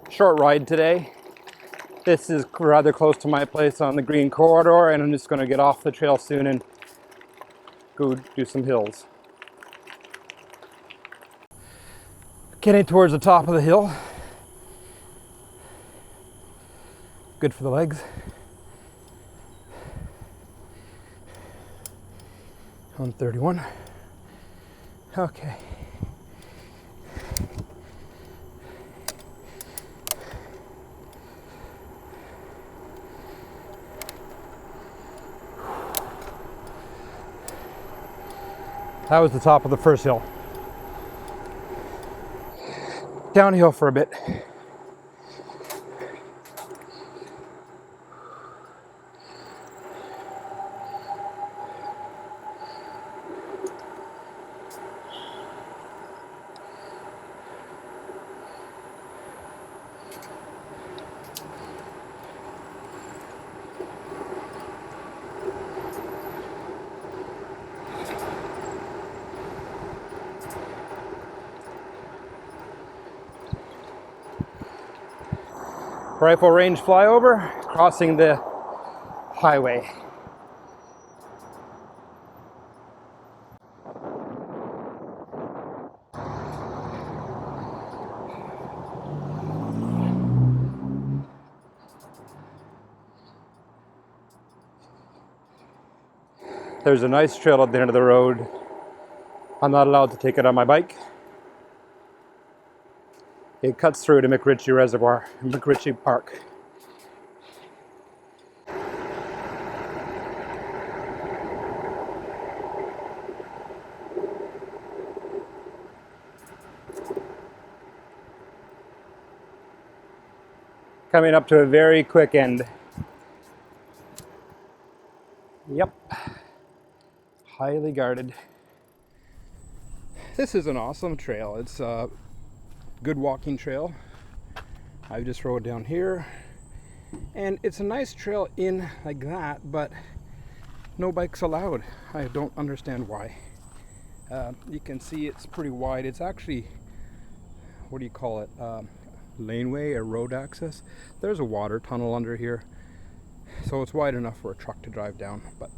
Short ride today. This is rather close to my place on the Green Corridor, and I'm just going to get off the trail soon and go do some hills. Getting towards the top of the hill. Good for the legs. 131. Okay. That was the top of the first hill. Downhill for a bit. Rifle range flyover, crossing the highway. There's a nice trail at the end of the road. I'm not allowed to take it on my bike. It cuts through to Binjai Reservoir, Binjai Park. Coming up to a very quick end. Yep. Highly guarded. This is an awesome trail. It's a good walking trail. I just rode down here, and it's a nice trail in like that, but no bikes allowed. I don't understand why. You can see it's pretty wide. It's actually, what do you call it? Laneway or road access. There's a water tunnel under here, so it's wide enough for a truck to drive down, but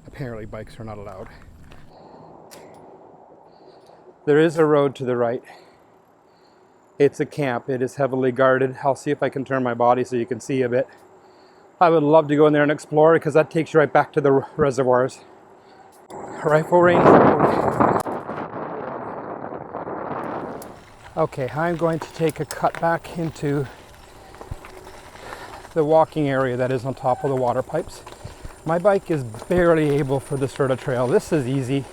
apparently bikes are not allowed. There is a road to the right. It's a camp. It is heavily guarded. I'll see if I can turn my body so you can see a bit. I would love to go in there and explore because that takes you right back to the reservoirs. Rifle range road. Okay, I'm going to take a cut back into the walking area that is on top of the water pipes. My bike is barely able for this sort of trail. This is easy,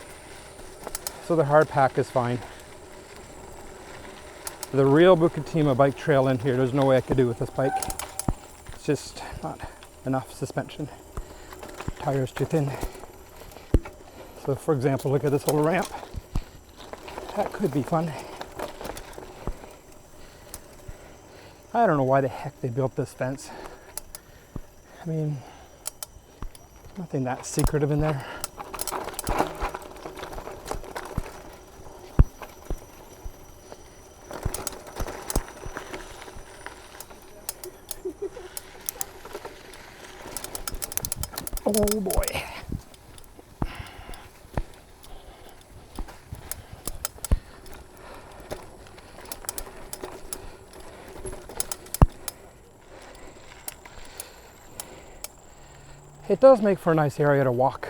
so the hard pack is fine. The real Bukatima bike trail in here, there's no way I could do with this bike. It's just not enough suspension. Tires too thin. So for example, look at this little ramp. That could be fun. I don't know why the heck they built this fence. I mean, nothing that secretive in there. Oh boy. It does make for a nice area to walk.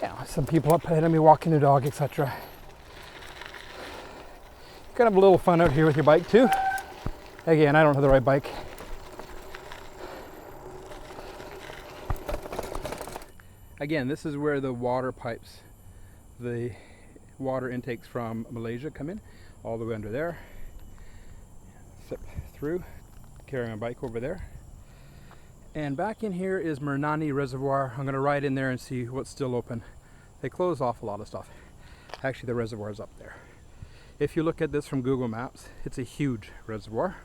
Yeah, some people up ahead of me walking their dog, etc. You can have a little fun out here with your bike too. Again, I don't have the right bike. Again, this is where the water pipes, the water intakes from Malaysia come in, all the way under there. Flip through, carry my bike over there. And back in here is Murnane Reservoir. I'm going to ride in there and see what's still open. They close off a lot of stuff. Actually, the reservoir is up there. If you look at this from Google Maps, it's a huge reservoir.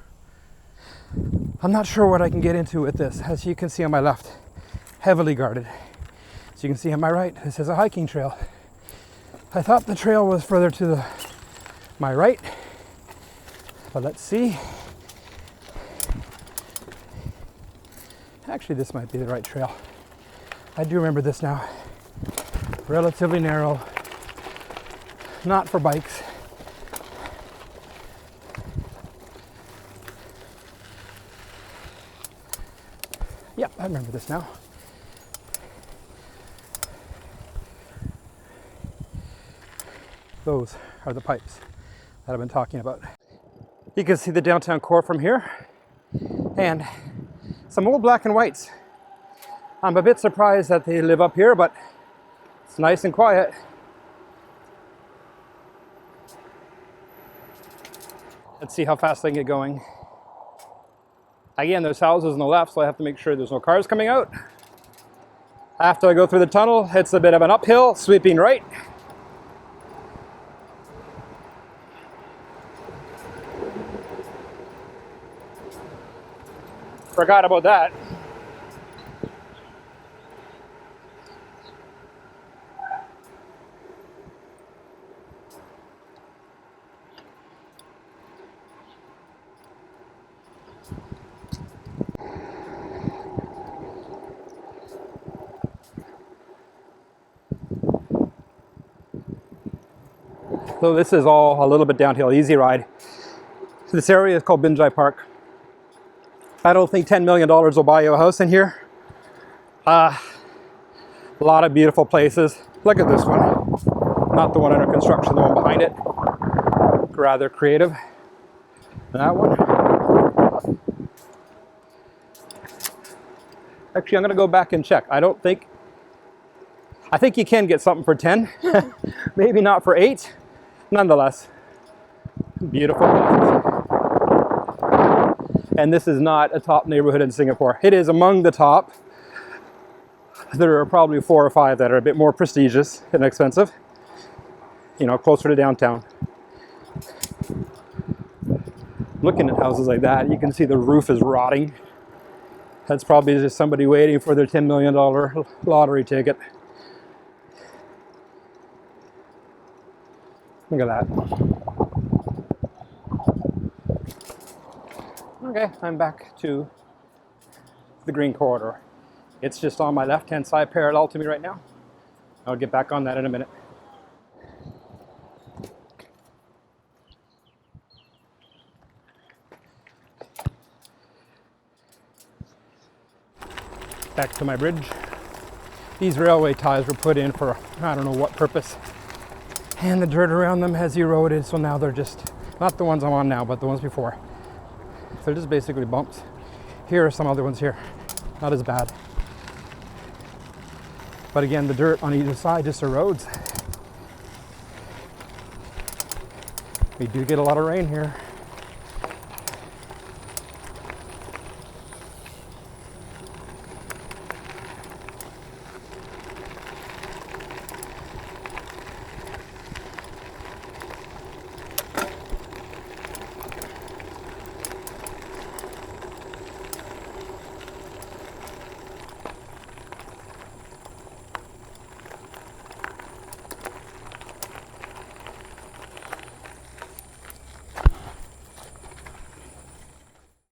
I'm not sure what I can get into with this. As you can see on my left, heavily guarded. As you can see on my right, this is a hiking trail. I thought the trail was further to my right. But let's see. Actually, this might be the right trail. I do remember this now. Relatively narrow, not for bikes. Yep, I remember this now. Those are the pipes that I've been talking about. You can see the downtown core from here, and some old black and whites. I'm a bit surprised that they live up here, but it's nice and quiet. Let's see how fast I can get going. Again, there's houses on the left, so I have to make sure there's no cars coming out. After I go through the tunnel, it's a bit of an uphill, sweeping right. Forgot about that. So this is all a little bit downhill, easy ride. So this area is called Binjai Park. I don't think $10 million will buy you a house in here. A lot of beautiful places. Look at this one. Not the one under construction, the one behind it. Rather creative. That one. Actually, I'm going to go back and check. I think you can get something for 10. Maybe not for 8. Nonetheless, beautiful places. And this is not a top neighborhood in Singapore. It is among the top. There are probably 4 or 5 that are a bit more prestigious and expensive. You know, closer to downtown. Looking at houses like that, you can see the roof is rotting. That's probably just somebody waiting for their $10 million lottery ticket. Look at that. Okay, I'm back to the green corridor. It's just on my left-hand side, parallel to me right now. I'll get back on that in a minute. Back to my bridge. These railway ties were put in for I don't know what purpose. And the dirt around them has eroded, so now they're just, not the ones I'm on now, but the ones before. They're just basically bumps. Here are some other ones here. Not as bad. But again, the dirt on either side just erodes. We do get a lot of rain here.